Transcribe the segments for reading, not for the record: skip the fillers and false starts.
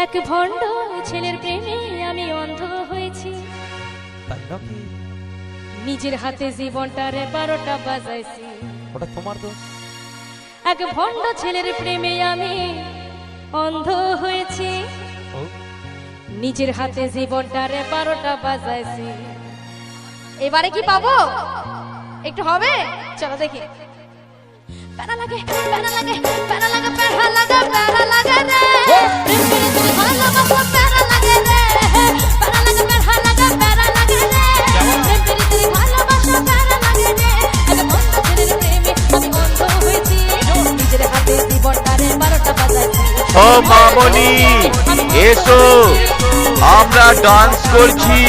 এক ভণ্ড ছেলের প্রেমে আমি অন্ধ হয়েছি। তাই নাকি? নিজের হাতে জীবনটারে 12টা বাজাইছি। ওটা তোমার দোষ। এক ভণ্ড ছেলের প্রেমে আমি অন্ধ হয়েছি। নিজের হাতে জীবনটারে 12টা বাজাইছি। এবারে কি পাবো? একটু হবে? চলো দেখি। প্যারা লাগে, প্যারা লাগে, প্যারা লাগে, প্যারা লাগে, প্যারা লাগে রে। তুমি ভালোবাসো প্যারা লাগে রে। প্যারা লাগে, প্যারা লাগে, প্যারা লাগে রে। তুমি ভালোবাসো প্যারা লাগে রে। এক ভণ্ড ছেলের প্রেমে আমি অন্ধ হয়েছি। নিজের হাতে জীবনটারে 12টা বাজাইছি। ও মামনি এসো, আমরা ডান্স করছি।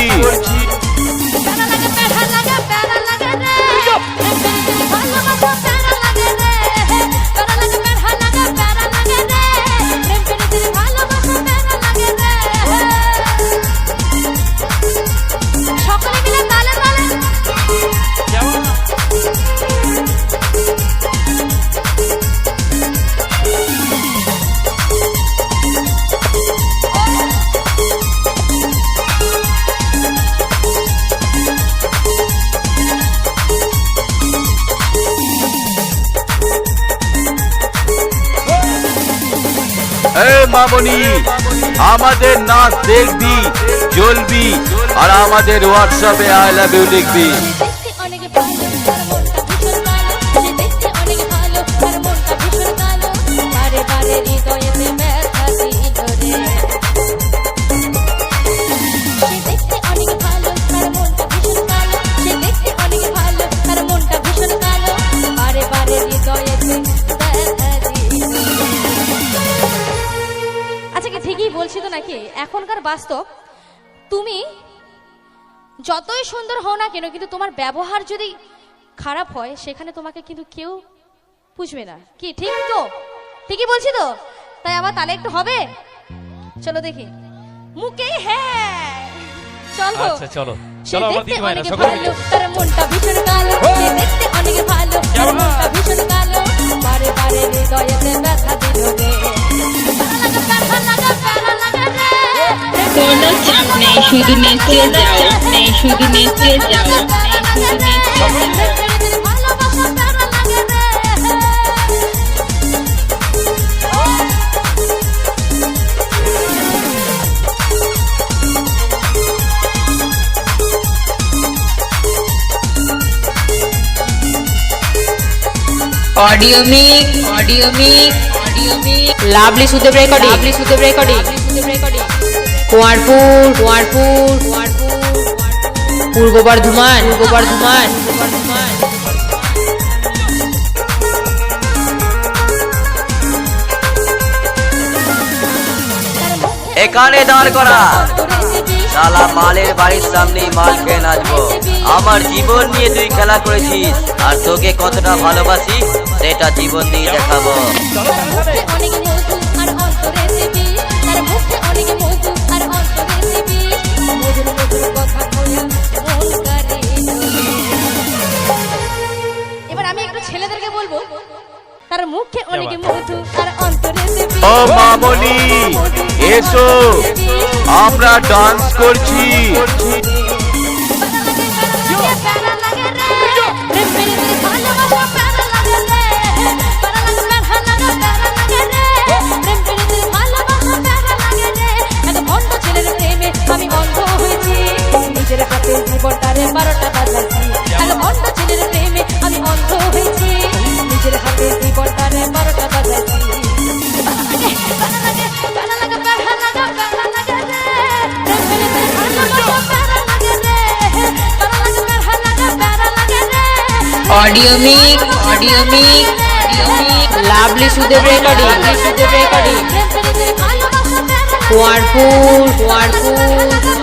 মামনি আমাদের নাচ দেখবি, জ্বলবি, আর আমাদের হোয়াটসঅ্যাপে আই লাভ ইউ লিখবি। ঠিকই বলছি তো নাকি? এখনকার বাস্তব, তুমি যতই সুন্দর হও না কেন, কিন্তু তোমার ব্যবহার যদি খারাপ হয় সেখানে তোমাকে কিন্তু কেউ বুঝবে না। কি ঠিক তো? ঠিকই বলছি তো? তাই আবার তাহলে একটু হবে? চলো দেখি। মুখে হ্যাঁ, চলো। আচ্ছা চলো চলো, আমার দিদি ভাইরা সকলে মিলে। তার মনটা ভীষণ কালো, সে দেখতে অনেক ভালো, তার মনটা ভীষণ কালো, বারে বারে হৃদয়েতে ব্যথা দিল রে। কোনো চাপ নেই, শুধু নেচে যাও, নেই শুধু নেচে যাও, নেই শুধু নেচে যাও। Audio mic, audio mic, audio mic. लाभली सुदेव रेकर्डिंग, लाभली सुदेव रेकर्डिंग, कुआरपुर, कुआरपुर, पूर्व बर्धमान, पूर्व बर्धमान, এখানে দাঁড় করা শালা, মালের বাড়ির সামনেই মাল খেয়ে নাচবো। আমার জীবন নিয়ে তুই খেলা করেছিস, আর তোকে কতটা ভালোবাসি সেটা জীবন দিয়ে দেখাবো। এবার আমি একটু ছেলেদেরকে বলবো, তার মুখে অনেক মধু আর অন্তরে দেবী। ও মামনি এসো, আমরা ডান্স করছি। আমি অন্ধ হয়েছি। নিজের হাতে জীবনটারে 12টা বাজাইছি। এক ভণ্ড ছেলের প্রেমে আমি অন্ধ হয়েছি। নিজের হাতে জীবনটারে 12টা বাজাইছি। ऑडियो मिक, ऑडियो मिक, लाभली सुदेव रेकर्डिंग, लाभली सुदेव रेकर्डिंग, कुआरपुर, कुआरपुर।